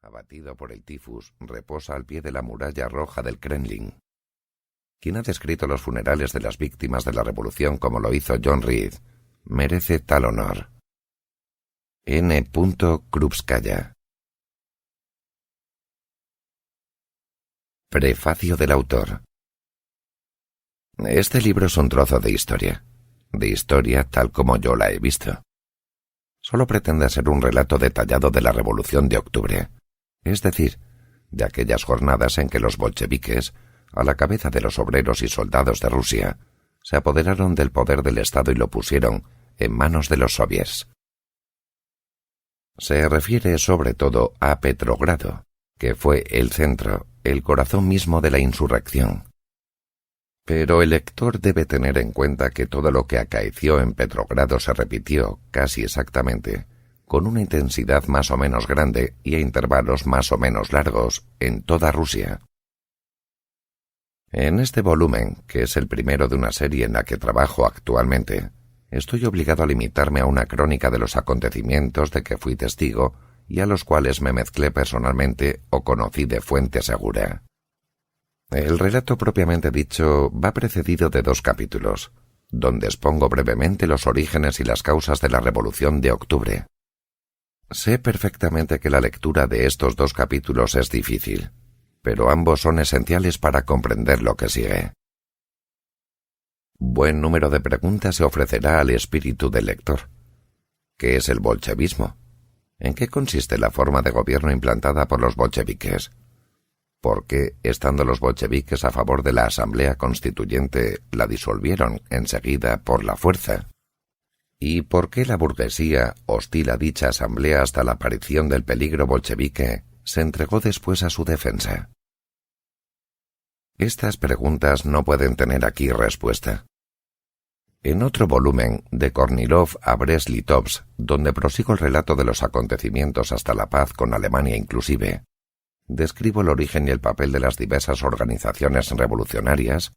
abatido por el tifus, reposa al pie de la muralla roja del Kremlin. Quien ha descrito los funerales de las víctimas de la revolución como lo hizo John Reed, merece tal honor. N. Krupskaya. Prefacio del autor. Este libro es un trozo de historia tal como yo la he visto. Solo pretende ser un relato detallado de la Revolución de Octubre, es decir, de aquellas jornadas en que los bolcheviques, a la cabeza de los obreros y soldados de Rusia, se apoderaron del poder del Estado y lo pusieron en manos de los soviets. Se refiere sobre todo a Petrogrado, que fue el centro, el corazón mismo de la insurrección. Pero el lector debe tener en cuenta que todo lo que acaeció en Petrogrado se repitió, casi exactamente, con una intensidad más o menos grande y a intervalos más o menos largos, en toda Rusia. En este volumen, que es el primero de una serie en la que trabajo actualmente, estoy obligado a limitarme a una crónica de los acontecimientos de que fui testigo y a los cuales me mezclé personalmente o conocí de fuente segura. El relato propiamente dicho va precedido de 2 capítulos, donde expongo brevemente los orígenes y las causas de la Revolución de Octubre. Sé perfectamente que la lectura de estos 2 capítulos es difícil, pero ambos son esenciales para comprender lo que sigue. Buen número de preguntas se ofrecerá al espíritu del lector. ¿Qué es el bolchevismo? ¿En qué consiste la forma de gobierno implantada por los bolcheviques? ¿Por qué, estando los bolcheviques a favor de la Asamblea Constituyente, la disolvieron enseguida por la fuerza? ¿Y por qué la burguesía, hostil a dicha asamblea hasta la aparición del peligro bolchevique, se entregó después a su defensa? Estas preguntas no pueden tener aquí respuesta. En otro volumen, de Kornilov a Brest-Litovsk, donde prosigo el relato de los acontecimientos hasta la paz con Alemania inclusive, describo el origen y el papel de las diversas organizaciones revolucionarias,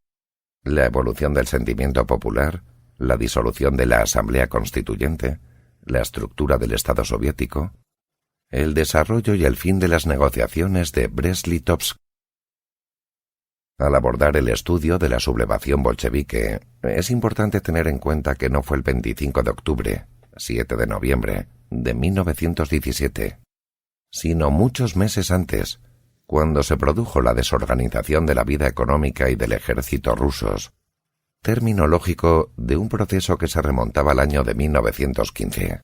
la evolución del sentimiento popular, la disolución de la Asamblea Constituyente, la estructura del Estado soviético, el desarrollo y el fin de las negociaciones de Brest-Litovsk. Al abordar el estudio de la sublevación bolchevique, es importante tener en cuenta que no fue el 25 de octubre, 7 de noviembre, de 1917, sino muchos meses antes, cuando se produjo la desorganización de la vida económica y del ejército rusos, término lógico de un proceso que se remontaba al año de 1915.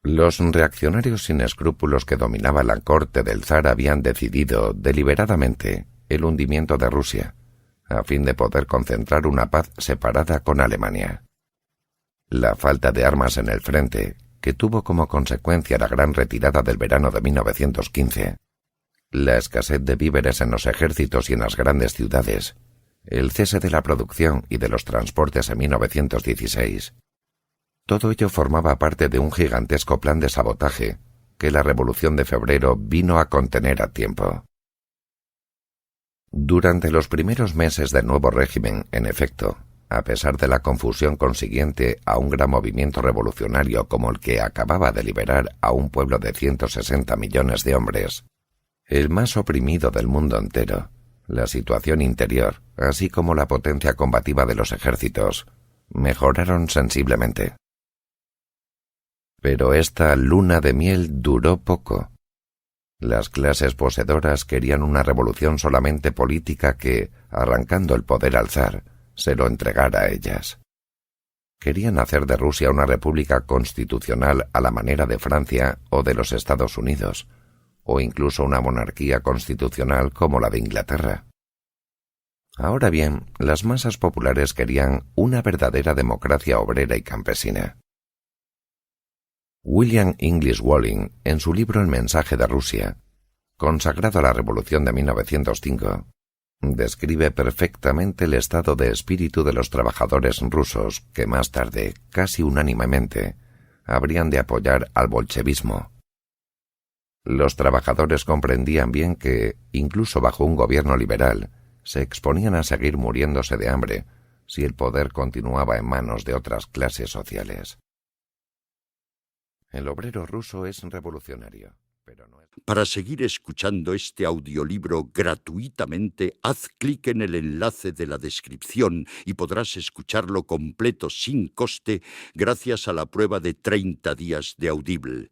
Los reaccionarios sin escrúpulos que dominaban la corte del zar habían decidido, deliberadamente, el hundimiento de Rusia, a fin de poder concentrar una paz separada con Alemania. La falta de armas en el frente, que tuvo como consecuencia la gran retirada del verano de 1915, la escasez de víveres en los ejércitos y en las grandes ciudades, el cese de la producción y de los transportes en 1916, todo ello formaba parte de un gigantesco plan de sabotaje que la Revolución de Febrero vino a contener a tiempo. Durante los primeros meses del nuevo régimen, en efecto, a pesar de la confusión consiguiente a un gran movimiento revolucionario como el que acababa de liberar a un pueblo de 160 millones de hombres, el más oprimido del mundo entero, la situación interior, así como la potencia combativa de los ejércitos, mejoraron sensiblemente. Pero esta luna de miel duró poco. Las clases poseedoras querían una revolución solamente política que, arrancando el poder al zar, se lo entregara a ellas. Querían hacer de Rusia una república constitucional a la manera de Francia o de los Estados Unidos, o incluso una monarquía constitucional como la de Inglaterra. Ahora bien, las masas populares querían una verdadera democracia obrera y campesina. William English Walling, en su libro El mensaje de Rusia, consagrado a la Revolución de 1905, describe perfectamente el estado de espíritu de los trabajadores rusos que más tarde, casi unánimemente, habrían de apoyar al bolchevismo. Los trabajadores comprendían bien que, incluso bajo un gobierno liberal, se exponían a seguir muriéndose de hambre si el poder continuaba en manos de otras clases sociales. El obrero ruso es revolucionario, pero no es... Para seguir escuchando este audiolibro gratuitamente, haz clic en el enlace de la descripción y podrás escucharlo completo sin coste gracias a la prueba de 30 días de Audible.